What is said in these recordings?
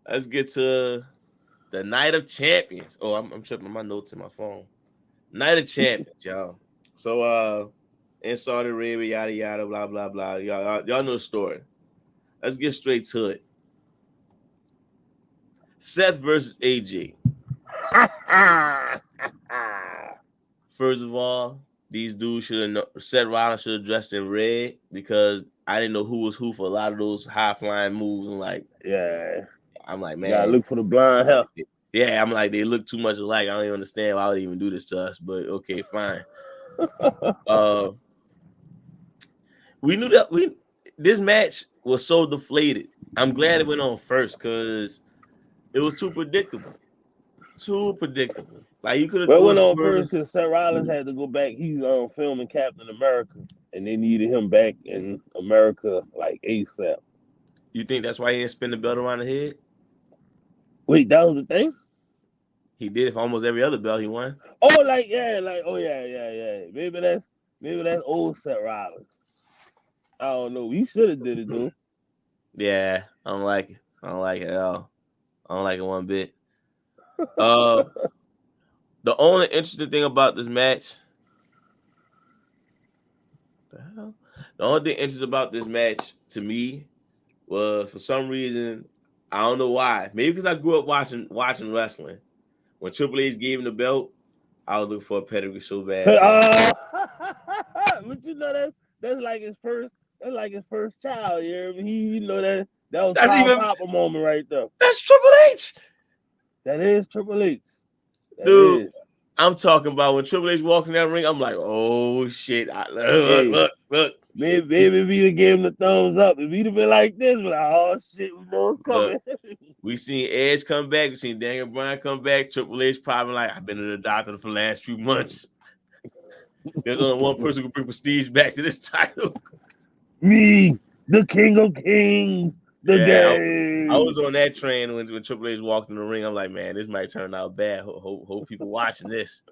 let's get to the Night of Champions. Oh, I'm tripping my notes in my phone. Night of Champions, y'all. So in Saudi Arabia, yada yada, blah blah blah. Y'all know the story. Let's get straight to it. Seth versus AJ. First of all, these dudes should have Seth Rollins should have dressed in red because I didn't know who was who for a lot of those high flying moves. And like, Yeah. I'm like, You gotta man, look for the blind hair. yeah, I'm like, they look too much alike. I don't even understand why would they even do this to us. But okay, fine. Uh, we knew that this match was so deflated. I'm glad it went on first because it was too predictable. Too predictable. Like you could have Well, it threw a went on swerve. first because Seth Rollins had to go back. He's filming Captain America, and they needed him back in America like ASAP. You think that's why he didn't spin the belt around the head? Wait, that was the thing? He did it for almost every other belt he won. Oh, like yeah, like oh yeah. Maybe that's old Seth Rollins. I don't know. We should have did it though. Yeah, I don't like it. I don't like it at all. I don't like it one bit. Uh, the only interesting thing about this match, the only thing interesting about this match to me was for some reason I don't know why. Maybe because I grew up watching wrestling. When Triple H gave him the belt, I was looking for a pedigree so bad, bro. But you know that's like his first. That's like his first child. He that was That's proud even papa moment right there. that's Triple H, That is Triple H. That dude. is. I'm talking about when Triple H walked in that ring. I'm like, oh shit! Hey, Look. maybe if he'd have gave him the thumbs up, if he'd have been like this, but like, oh shit, we know it's Look, coming. we seen Edge come back. We seen Daniel Bryan come back. Triple H probably like, I've been to the doctor for the last few months. There's only one person who can bring prestige back to this title. Me, the King of Kings, the Yeah, I game. was on that train when Triple H walked in the ring. I'm like, man, this might turn out bad. Hope people watching this.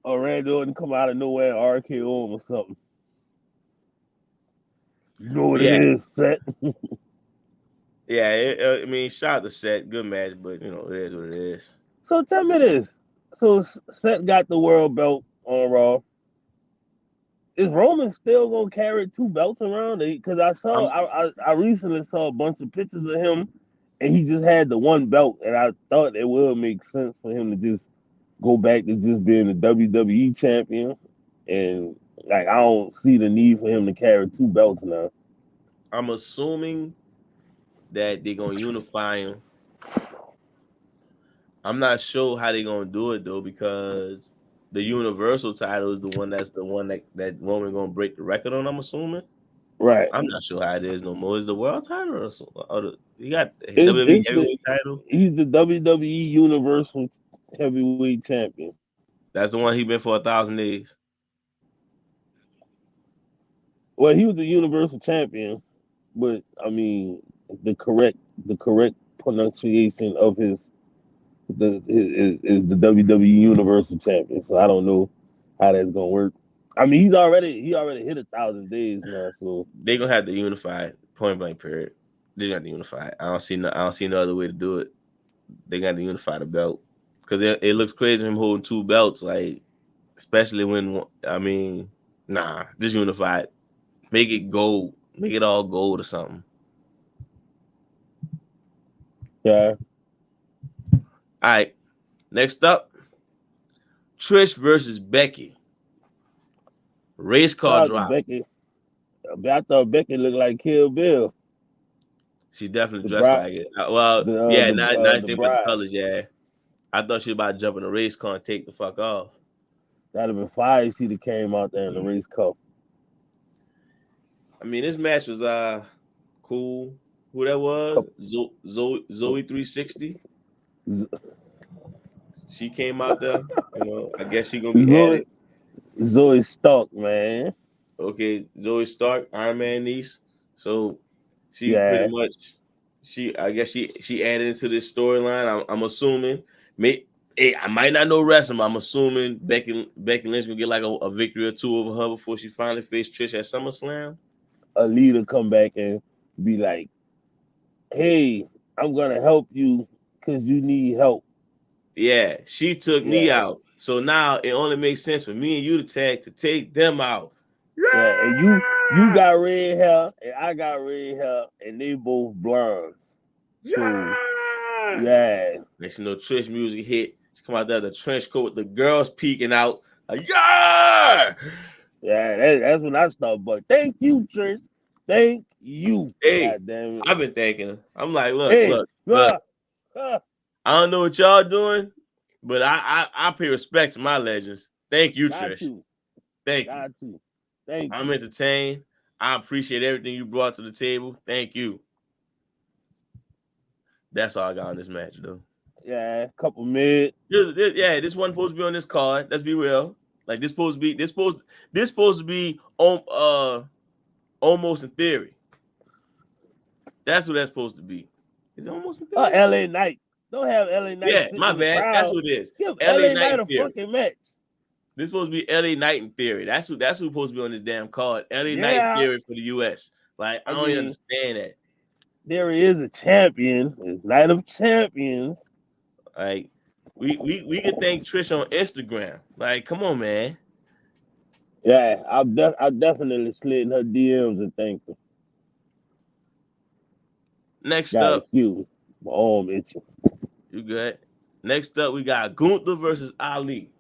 Or Randy Orton come out of nowhere and RKO him or something. You know what But it yeah, is, Seth. yeah. I mean, shout out to Seth, good match, but you know, it is what it is. So tell me this. So Seth got the world belt on Raw. Is Roman still gonna carry two belts around? Because I'm I recently saw a bunch of pictures of him, and he just had the one belt, and I thought it would make sense for him to just go back to just being the WWE champion, and like I don't see the need for him to carry two belts now. I'm assuming that they're gonna unify him. I'm not sure how they're gonna do it though, because the Universal title is the one that Roman gonna break the record on. I'm assuming. Right? I'm not sure how it is no more. Is the world title you got WWE It's the heavyweight title? he's the WWE Universal Heavyweight Champion. That's the one he been for 1,000 days. Well, he was the Universal Champion, but I mean the correct pronunciation of is the WWE Universal Champion. So I don't know how that's gonna work. I mean, he already hit 1,000 days now. So They gonna have to unify it, point blank period. They gonna have to unify it. I don't see no other way to do it. They got to unify the belt because it looks crazy him holding two belts, like especially when I mean, nah, just unify it. Make it gold. Make it all gold or something. yeah, All right. Next up, Trish versus Becky. Race car shout out to drop. Becky. I thought Becky looked like Kill Bill, She definitely the dressed bride, like it. Well, yeah, not the think about the bride. colors. Yeah, I thought she was about to jump in a race car and take the fuck off. That'd have been fire if she'd have came out there in the race car. I mean, this match was cool. Who that was? Zoe 360. She came out there. You know, I guess she gonna be added. Zoe Zoe Stark, man. Okay, Zoe Stark, Iron Man niece. So she pretty Yeah. much I guess she added into this storyline. I'm assuming. Hey, I might not know wrestling, but I'm assuming Becky Lynch gonna get like a victory or two over her before she finally faced Trish at SummerSlam. A leader come back and be like, hey, I'm gonna help you because you need help. Yeah, she took me Yeah, out. So now it only makes sense for me and you to tag to take them out. yeah. And you Yeah! got red hair and I got red hair and they both blondes. So Yeah! yeah, Next you know, Trish music hit. She come out there, the trench coat with the girls peeking out. Like, yeah! yeah. That's when I start. But thank you, Trish. Thank you. Hey, God damn it. I've been thinking her. I'm like, look, Hey, look, look. ah, ah, I don't know what y'all doing, but I pay respect to my legends. Thank you, got Trish. to, Thank you. got to. Thank I'm you. entertained. I appreciate everything you brought to the table. Thank you. That's all I got on this match, though. Yeah, couple mid. This wasn't supposed to be on this card. Let's be real. Like this supposed to be on almost in theory. That's what that's supposed to be. Is it almost in theory? LA Knight. Don't have LA Knight Yeah, sitting my in the bad. That's crowd. what it is. Give LA LA Knight Knight in a theory. fucking match. This supposed to be LA Knight in theory. That's who's supposed to be on this damn card. LA Knight in Yeah, theory for the US. Like I I don't even mean, understand that. there is a champion. It's Night of Champions. Like we could thank Trish on Instagram. Like, come on, man. Yeah, I definitely slid in her DMs and thanked her. Next God, up, excuse me. My arm itching. you good. Next up, we got Gunther versus Ali.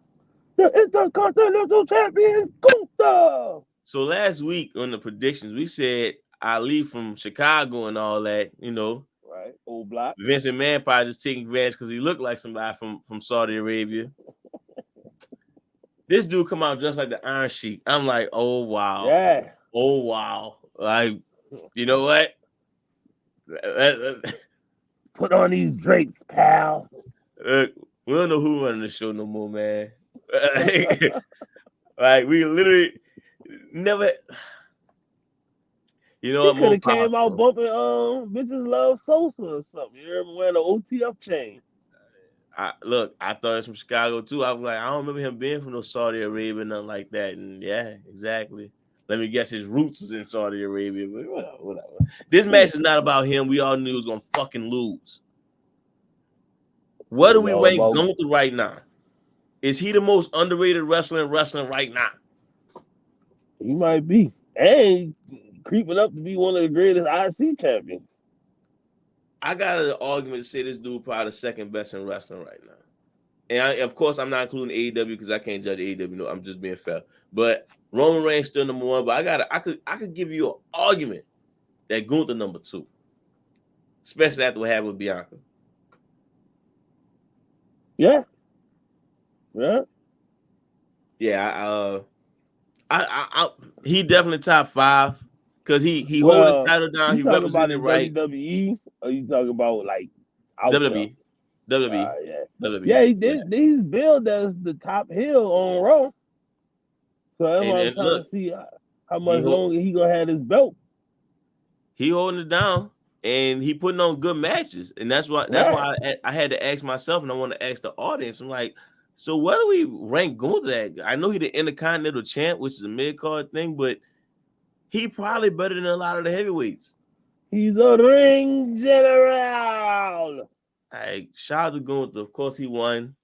The Intercontinental Champion, Gunther. So last week on the predictions, we said Ali from Chicago and all that, you know. Right, old block. Vince McMahon probably just taking advantage because he looked like somebody from Saudi Arabia. This dude come out just like the Iron Sheik. I'm like, oh wow. Yeah. Oh wow. Like, you know what? Put on these drapes, pal. Look, we don't know who running the show no more, man. Like we literally never. You know He what? could More have power came to out him. bumping Bitches Love Sosa or something. You remember wearing the OTF chain? I thought it was from Chicago too. I was like, I don't remember him being from no Saudi Arabia, nothing like that. And yeah, exactly. Let me guess, his roots is in Saudi Arabia. But whatever. This match is not about him. We all knew he was gonna fucking lose. What do It's we all rank about. Gunther right now? Is he the most underrated wrestler in wrestling right now? He might be. And creeping up to be one of the greatest IC champions. I got an argument to say this dude probably the second best in wrestling right now. And of course, I'm not including AEW because I can't judge AEW. No, I'm just being fair. But Roman Reigns still number one. But I could give you an argument that Gunther number two, especially after what happened with Bianca. Yeah. Yeah. Yeah, he definitely top five because he hold his Well, title down. you He talking about represented in right. WWE or you talking about like out there? WWE, WWE, Yeah. WWE. Yeah, he Yeah, did. He's billed as the top heel on Raw. So that's why I'm and trying look, to see how he much longer he gonna have his belt. he holding it down and he putting on good matches, and Right. why I had to ask myself, and I want to ask the audience. I'm like, so what do we rank Gunther at? I know he the Intercontinental champ, which is a mid card thing, but he probably better than a lot of the heavyweights. He's a ring general. Like, shout out to Gunther. Of course, he won.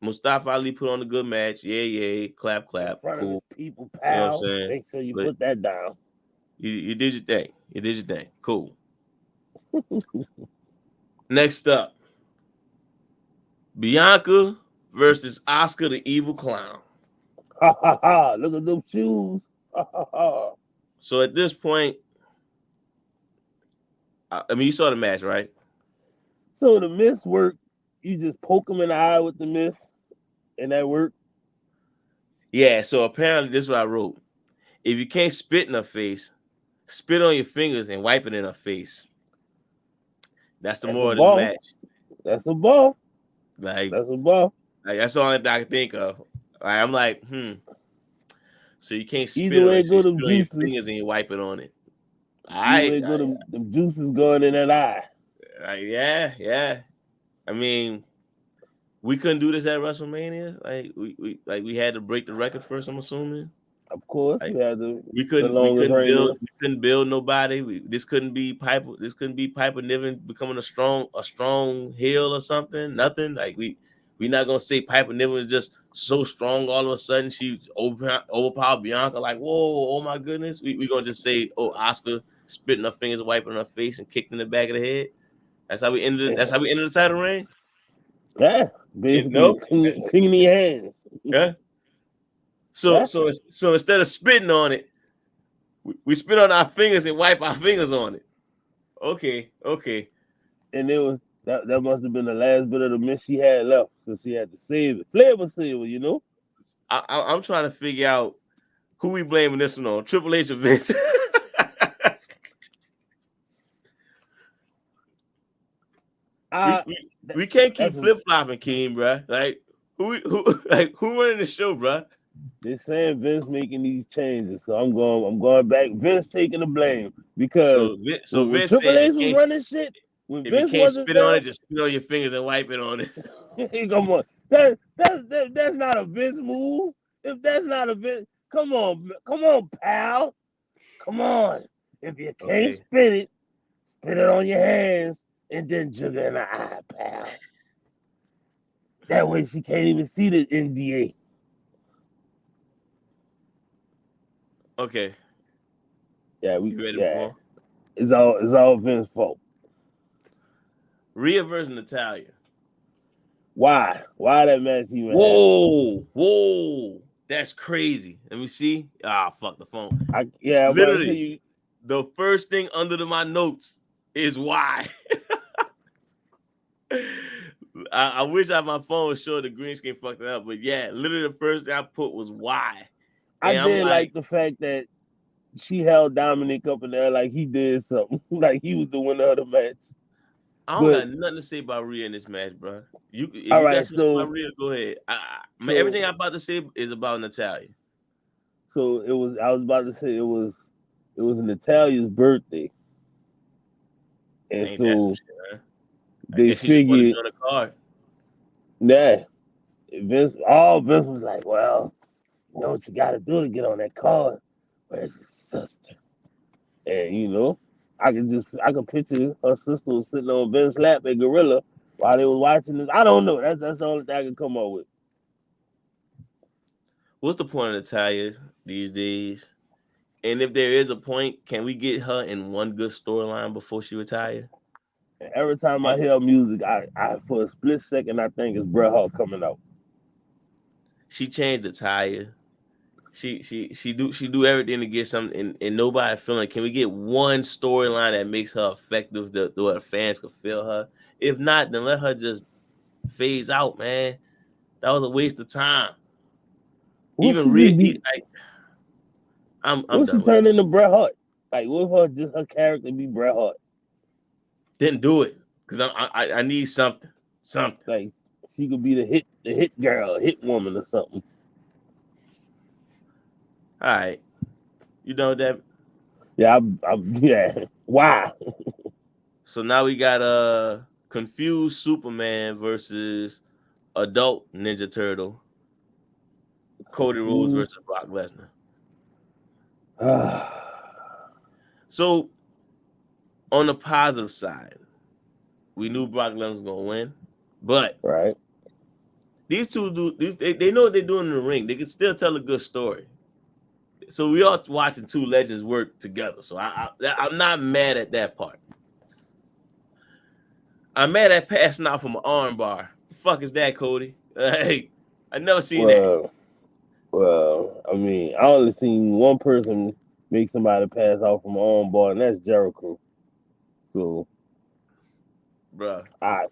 Mustafa Ali put on a good match. Yeah, clap, In clap, front of his cool. people, You know what I'm pal. saying? Make sure you But put that down. you did your thing. You did your thing. Cool. Next up, Bianca versus Oscar the Evil Clown. Ha ha ha. Look at them shoes. Ha ha ha. So at this point, I mean, you saw the match, right? So the miss work, you just poke him in the eye with the miss, and that work. Yeah. So apparently, this is what I wrote. If you can't spit in her face, spit on your fingers and wipe it in her face. That's the That's a moral of this ball. match. That's a ball. Like, That's a ball. that's the only thing I can think of. I'm like, So you can't Either spit on way it. it So you go, them spit on your juices. fingers and you wipe it on it. All Either way right. it go, them juices going in that eye. Yeah. I mean, we couldn't do this at WrestleMania. Like we had to break the record first. I'm assuming. Of course, Like we had we the couldn't we longest couldn't reigning. build nobody. This couldn't be Piper Niven becoming a strong heel or something. Nothing. Like we not gonna say Piper Niven is just so strong all of a sudden she overpowered Bianca. Like whoa, oh my goodness. We gonna just say Oscar spitting her fingers, wiping her face, and kicked in the back of the head. That's how we ended. That's how we ended the title reign. Yeah, basically No. cleaning your hands. Yeah. Yeah. So instead of spitting on it, we spit on our fingers and wipe our fingers on it. Okay. And it was that must have been the last bit of the mist she had left, so she had to save it. Flavor saver, you know. I'm trying to figure out who we blaming this one on, Triple H or Vince. we can't keep flip flopping, Keem, bro. Like who running the show, bro? They're saying Vince making these changes, so I'm going back. Vince taking the blame because so when Vince Triple said H was running shit, when if you Vince can't wasn't spit on there, it, just spit on your fingers and wipe it on it. come on, that's not a Vince move. If that's not a Vince, come on, pal, come on. If you can't spit it on your hands and then jug it in the eye, pal. That way she can't even see the NDA. Okay. Yeah, you ready for more? It's all Vince's fault. Rhea versus Natalya. Why? Why that match even happened? Whoa. That's crazy. Let me see. Fuck the phone. Literally, the first thing under my notes is why. I wish I had my phone showed the green screen fucked it up, but yeah, literally the first thing I put was why. And I did like the fact that she held Dominic up in there like he did something, like he was the winner of the match. I don't got nothing to say about Rhea in this match, bro. If you got something about Rhea, go ahead. Everything I'm about to say is about Natalya. So I was about to say it was Natalya's birthday, and Ain't so shit, they figured, on the card. Yeah, Vince was like, well, you know what you got to do to get on that card. Where's your sister? And you know, I could picture her sister was sitting on Vince's lap at Gorilla while they was watching this. I don't know. That's the only thing I can come up with. What's the point of Natalya these days? And if there is a point, can we get her in one good storyline before she retires? Every time I hear music, I for a split second I think it's Bret Hart coming out. She changed the tire. She do everything to get something, and nobody feeling. Can we get one storyline that makes her effective that the fans can feel her? If not, then let her just phase out, man. That was a waste of time. Even I'm what done. She turn into Bret Hart? Like, what if her character be Bret Hart? Didn't do it because I need something. Like she could be the hit girl, hit woman, or something. All right, you done with that? Yeah, yeah. Wow. So now we got a confused Superman versus adult Ninja Turtle. Cody Rhodes versus Brock Lesnar. So, on the positive side, we knew Brock Lesnar was gonna win, but these two they know what they're doing in the ring. They can still tell a good story. So we are watching two legends work together. So I'm not mad at that part. I'm mad at passing out from an arm bar. The fuck is that, Cody? Hey, I never seen that. Well, I mean, I only seen one person make somebody pass out from an arm bar, and that's Jericho. So, bruh, I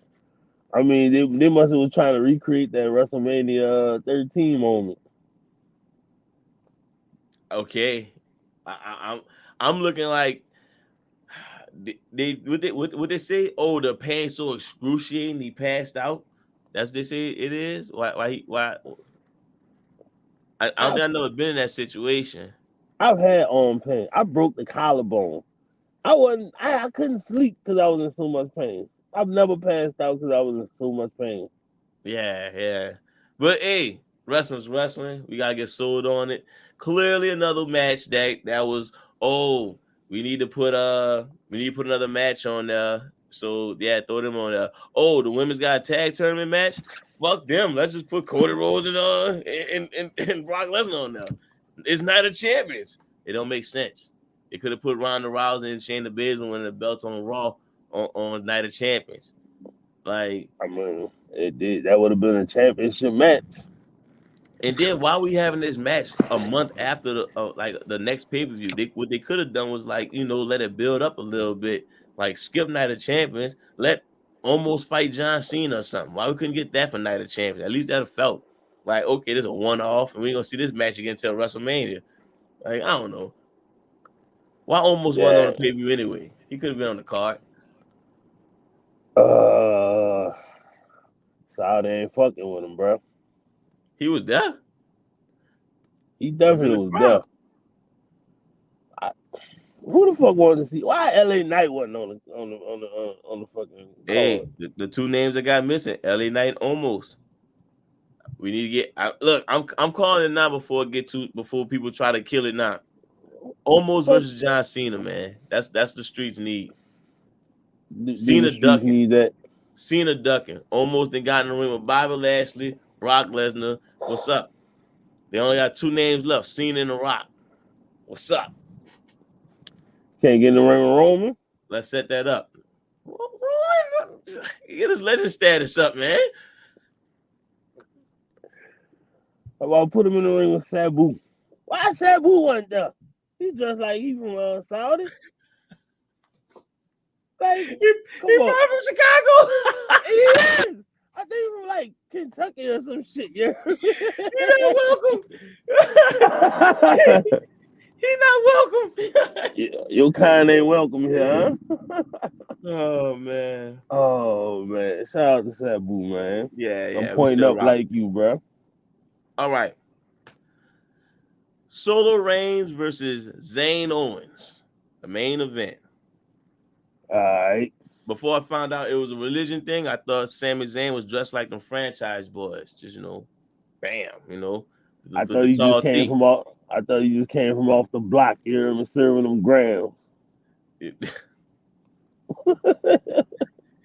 mean, they must have was trying to recreate that WrestleMania 13 moment. Okay, I'm looking like what they say? Oh, the pain so excruciating he passed out. That's what they say it is. Why? I don't think I never been in that situation. I've had arm pain. I broke the collarbone. I couldn't sleep because I was in so much pain. I've never passed out because I was in so much pain. Yeah. But hey, wrestling's wrestling. We gotta get sold on it. clearly another match that was, oh, we need to put another match on there. So yeah, throw them on there. Oh, the women's got a tag tournament match. Fuck them. Let's just put Cody Rhodes and Brock Lesnar on there. It's Night of Champions. It don't make sense. They could have put Ronda Rousey and Shayna Baszler winning the belts on Raw on Night of Champions. Like, I mean, it did. That would have been a championship match. and then why we having this match a month after the next pay-per-view? What they could have done was, like, let it build up a little bit, like skip Night of Champions, let almost fight John Cena or something. Why we couldn't get that for Night of Champions? At least that felt like, okay, this is a one-off, and we ain't gonna see this match again until WrestleMania. Like, I don't know. Why almost wasn't on the pay-per-view anyway? He could have been on the card. Saudi ain't fucking with him, bro. He was there. He definitely was there. Who the fuck wanted to see? Why LA Knight wasn't on the fucking card? Hey, the two names that got missing, LA Knight almost. We need to get. Look, I'm calling it now before people try to kill it now. Almost versus John Cena, man. That's the streets need. Cena ducking. Need that. Cena ducking. Almost then got in the ring with Bobby Lashley, Brock Lesnar. What's up? They only got two names left: Cena and The Rock. What's up? Can't get in the ring with Roman. Let's set that up. Roman, get his legend status up, man. How about put him in the ring with Sabu? Why Sabu wasn't there? He's just like he from Saudi. Like, he from Chicago. He is. I think he from like Kentucky or some shit. Yeah. You're not welcome. He not welcome. Your kind ain't welcome here, huh? Oh man. Shout out to Sabu, man. Yeah. I'm pointing up like you, bro. All right. Solo Reigns versus Zayn Owens, the main event. All right. Before I found out it was a religion thing, I thought Sami Zayn was dressed like them franchise boys. Just, bam, I thought you just came from off the block here and serving them grams.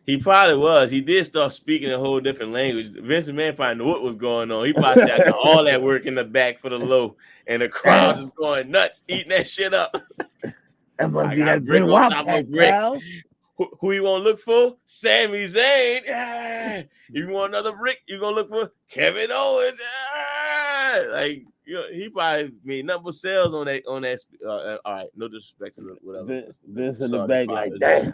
He probably was. He did start speaking a whole different language. Vince McMahon probably knew what was going on. He probably said, I got all that work in the back for the low, and the crowd is going nuts, eating that shit up. That must be that brick on top of brick. Who you want to look for? Sami Zayn. If you want another brick, you're going to look for Kevin Owens. Like, he probably made number sales on that. All right, no disrespect to whatever. Vince in the back like, damn.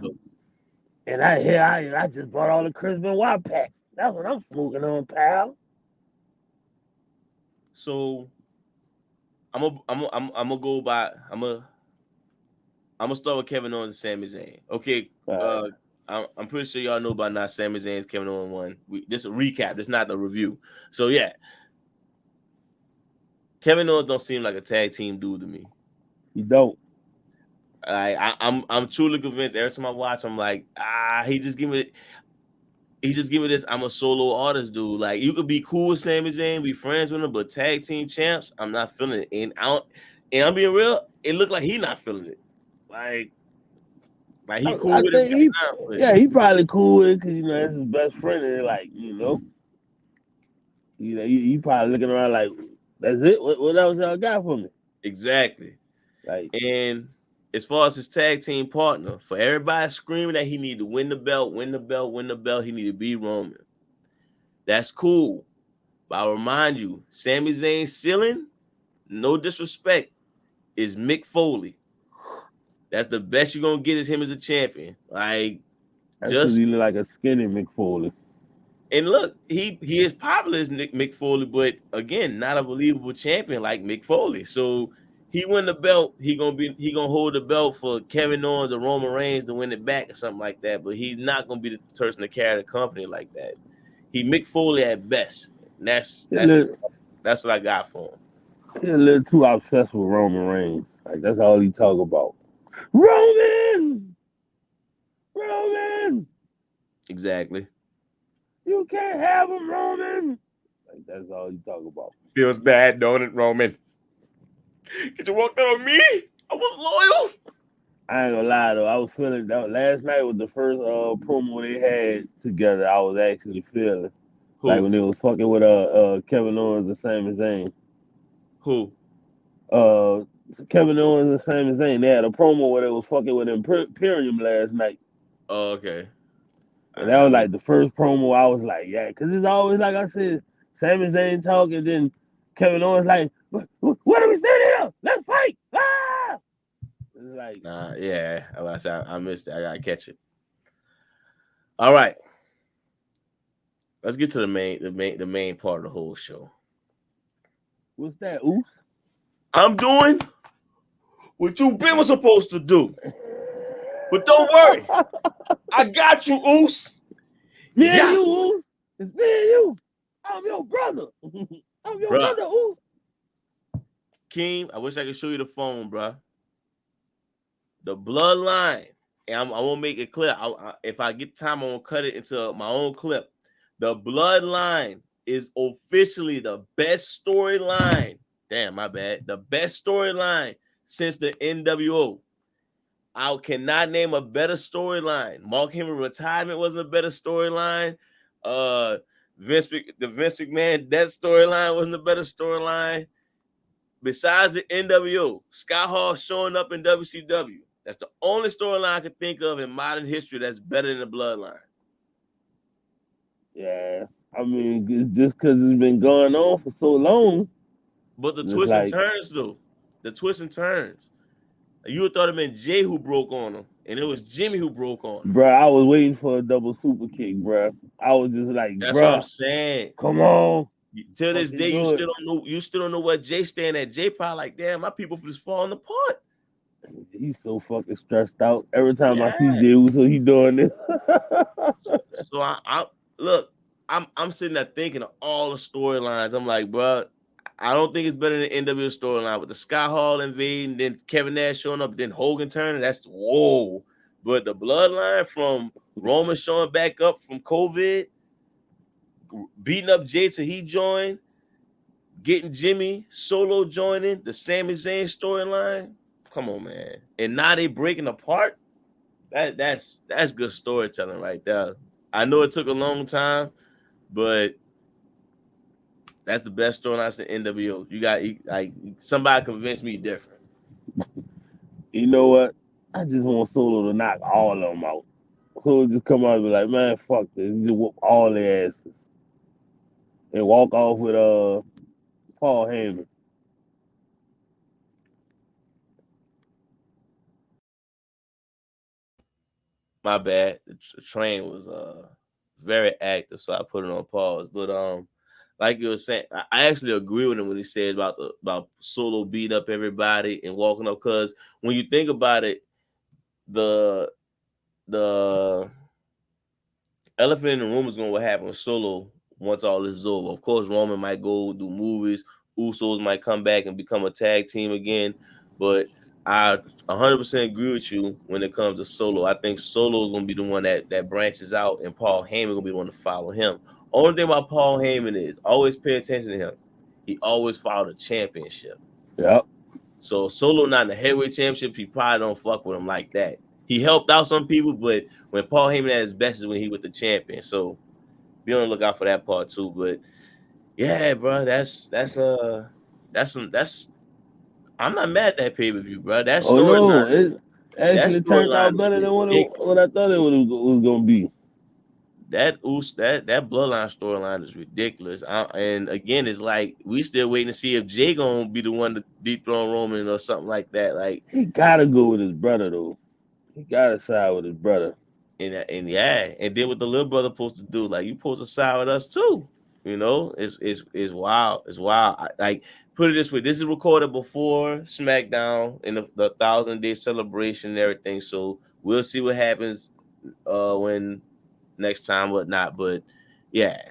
And I just bought all the Crispin White packs. That's what I'm smoking on, pal. So I'm gonna go by. I'm gonna start with Kevin Owens and Sami Zayn. Okay. I'm pretty sure y'all know by now Sami Zayn's Kevin Owens won. This is a recap. This is not the review. So yeah. Kevin Owens don't seem like a tag team dude to me. He don't. I'm truly convinced. Every time I watch, I'm like, he just give me this. I'm a solo artist, dude. Like, you could be cool with Sami Zayn, be friends with him, but tag team champs, I'm not feeling it. And I'm being real. It looked like he not feeling it. Like he cool with it. He probably cool with it because that's his best friend, and like he probably looking around like, that's it. What else y'all got for me? Exactly. Like, and as far as his tag team partner, for everybody screaming that he need to win the belt, he need to be Roman. That's cool. But I'll remind you, Sami Zayn's ceiling, no disrespect, is Mick Foley. That's the best you're gonna get is him as a champion. Like, just he look like a skinny Mick Foley. And look, he is popular as Mick Foley, but again, not a believable champion like Mick Foley. So he win the belt, he gonna hold the belt for Kevin Owens or Roman Reigns to win it back or something like that. But he's not gonna be the person to carry the company like that. He Mick Foley at best. And that's what I got for him. He's a little too obsessed with Roman Reigns. Like, that's all he talk about. Roman. Exactly. You can't have him, Roman. Like, that's all he talk about. Feels bad, don't it, Roman? Get you walked out on me? I was loyal. I ain't gonna lie though, I was feeling that last night was the first promo they had together. I was actually feeling like Who? when they was fucking with Kevin Owens and Sami Zayn. Who? Uh, Kevin Owens and Sami Zayn. They had a promo where they was fucking with Imperium last night, Oh, okay. and that I was mean, like the first promo. I was like, yeah, because it's always like I said, Sami Zayn talking, then Kevin Owens like, what are we standing here? Let's fight! Ah! It's like, yeah. I missed it. I gotta catch it. All right. Let's get to the main part of the whole show. what's that? Oops. I'm doing what you been supposed to do. But don't worry. I got you, Oos. Me and Yeah. you, Oops. It's me and you. I'm your brother. I'm your Bruh. brother, Oops. Keem, I wish I could show you the phone, bruh. The bloodline. And I won't make it clear. If I get time, I won't cut it into my own clip. The bloodline is officially the best storyline. Damn, my bad. The best storyline since the NWO. I cannot name a better storyline. Mark Henry retirement was a better storyline. The Vince McMahon death storyline wasn't a better storyline. Besides the NWO, Scott Hall showing up in WCW. That's the only storyline I can think of in modern history that's better than the bloodline. Yeah. I mean, just because it's been going on for so long, But the it's twists and like, turns, though. The twists and turns. You would thought it been Jay who broke on him, and it was Jimmy who broke on him. bro, I was waiting for a double super kick, bro. I was just like, That's what I'm bro, saying. come on. Till this Fucking day, you do it. still don't know. You still don't know what Jay stand at. Jay probably like, damn, my people just falling apart. He's so fucking stressed out. Every time I see Yeah. Jey Uso, he doing this. So I look. I'm sitting there thinking of all the storylines. I'm like, bro, I don't think it's better than the NWO storyline with the Scott Hall invading, then Kevin Nash showing up, then Hogan turning. That's whoa. But the bloodline from Roman showing back up from COVID, beating up Jay till he joined, getting Jimmy Solo joining, the Sami Zayn storyline. Come on, man. And now they breaking apart. That's good storytelling right there. I know it took a long time, but that's the best storyline in NWO. You got like somebody convinced me different. You know what? I just want Solo to knock all of them out. Solo just come out and be like, man, fuck this. Just whoop all their asses. And walk off with Paul Heyman. My bad. The train was very active, so I put it on pause. But like you were saying, I actually agree with him when he said about Solo beating up everybody and walking up. Because when you think about it, the the elephant in the room is going to what happened with Solo once all this is over. Of course, Roman might go do movies. Usos might come back and become a tag team again. But I 100% agree with you when it comes to Solo. I think Solo is going to be the one that branches out, and Paul Heyman going to be the one to follow him. Only thing about Paul Heyman is always pay attention to him. He always followed a championship. Yep. So Solo not in the heavyweight championship, he probably don't fuck with him like that. He helped out some people, but when Paul Heyman at his best is when he with the champion. So be on the lookout for that part too. But yeah, bro, that's I'm not mad at that pay per view, bro. Oh no, it That actually turned storyline out was better than ridiculous. what I thought it was gonna be. That bloodline storyline is ridiculous. And again, it's like we still waiting to see if Jay gonna be the one to dethrone Roman or something like that. Like He gotta go with his brother though. He gotta side with his brother. and yeah, and then what the little brother supposed to do? Like you supposed to side with us too. You know, it's wild. It's wild. Like put it this way: this is recorded before SmackDown in the 1,000-day celebration and everything. So we'll see what happens when next time, whatnot. But yeah,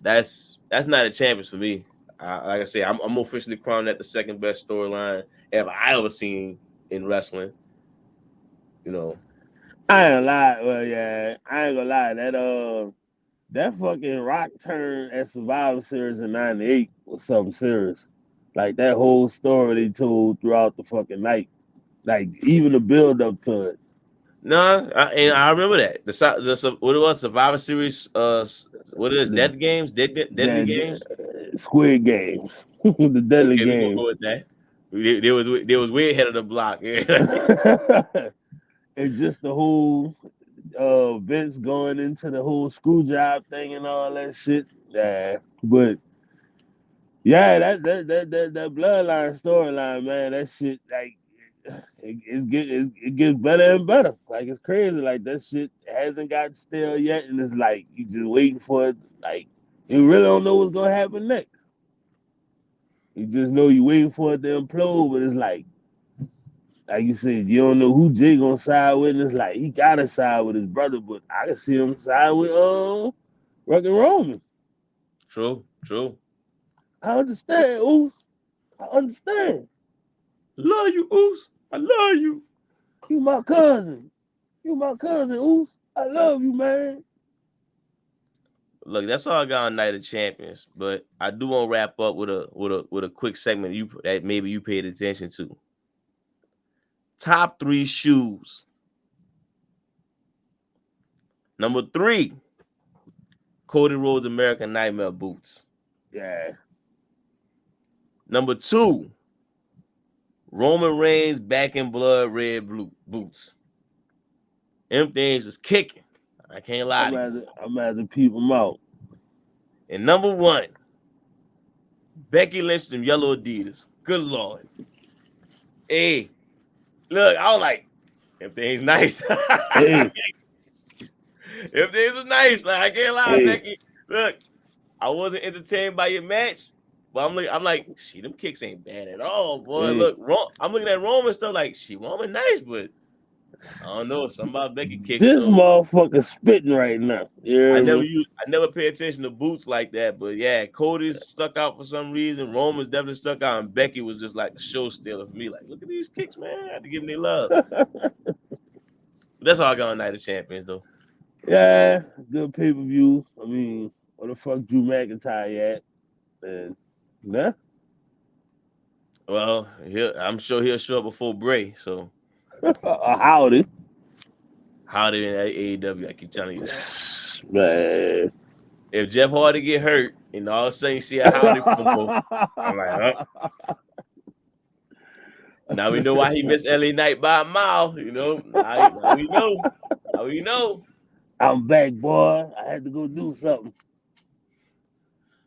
that's not a champion for me. Like I said, I'm officially crowned at the second best storyline I ever seen in wrestling. You know, I ain't gonna lie. Well, yeah, I ain't gonna lie. That fucking Rock turn at Survivor Series in '98 was something serious. Like that whole story they told throughout the fucking night. Like even the build up to it. No, and I remember that the what it was Survivor Series. What it is The Death Games, Deadly Games. Squid Games, the Deadly Okay, we gonna Game. go with that. There was way ahead of the block. And just the whole Vince going into the whole screw job thing and all that shit. Yeah, but yeah, that bloodline storyline, man, that shit like it gets better and better. Like it's crazy. Like that shit hasn't got stale yet, and it's like you just waiting for it. Like you really don't know what's gonna happen next. You just know you waiting for it to implode, but it's like you said, you don't know who Jay gonna side with. And it's like he gotta side with his brother, but I can see him side with Rock and Roman. True, true. I understand, ooh. I understand. Love you, Oos. I love you. You my cousin. You my cousin, ooh. I love you, man. Look, that's all I got on Night of Champions. But I do want to wrap up with a quick segment that maybe you paid attention to. Top 3 shoes. Number 3, Cody Rhodes American Nightmare boots. Yeah. Number 2, Roman Reigns Back in Blood red blue boots. Them things was kicking. I can't lie to you. I'm at the peep them out. And number 1, Becky Lynch them yellow Adidas. Good Lord. Hey, look, I was like, them things nice. Hey, If things was nice, like I can't lie, hey, Becky. Look, I wasn't entertained by your match, but I'm like, she them kicks ain't bad at all, boy. hey. Look, I'm looking at Roman stuff like she Roman nice, but I don't know. Something about Becky kicks This though. motherfucker spitting right now. I You hear never pay attention to boots like that, but yeah, Cody's stuck out for some reason. Roman's definitely stuck out, and Becky was just like a show stealer for me. Like, look at these kicks, man. I had to give them their love. me? But that's all I got on Night of Champions, though. Yeah, good pay per view. I mean, where the fuck Drew McIntyre at? And nah. Well, I'm sure he'll show up before Bray. So Howdy. how they in AEW? I keep telling you that. Man. If Jeff Hardy get hurt and all of a sudden you see a Howdy promo, I'm like, oh. Now we know why he missed LA Knight by a mile. You know, now we know. Now we know. I'm back, boy. I had to go do something.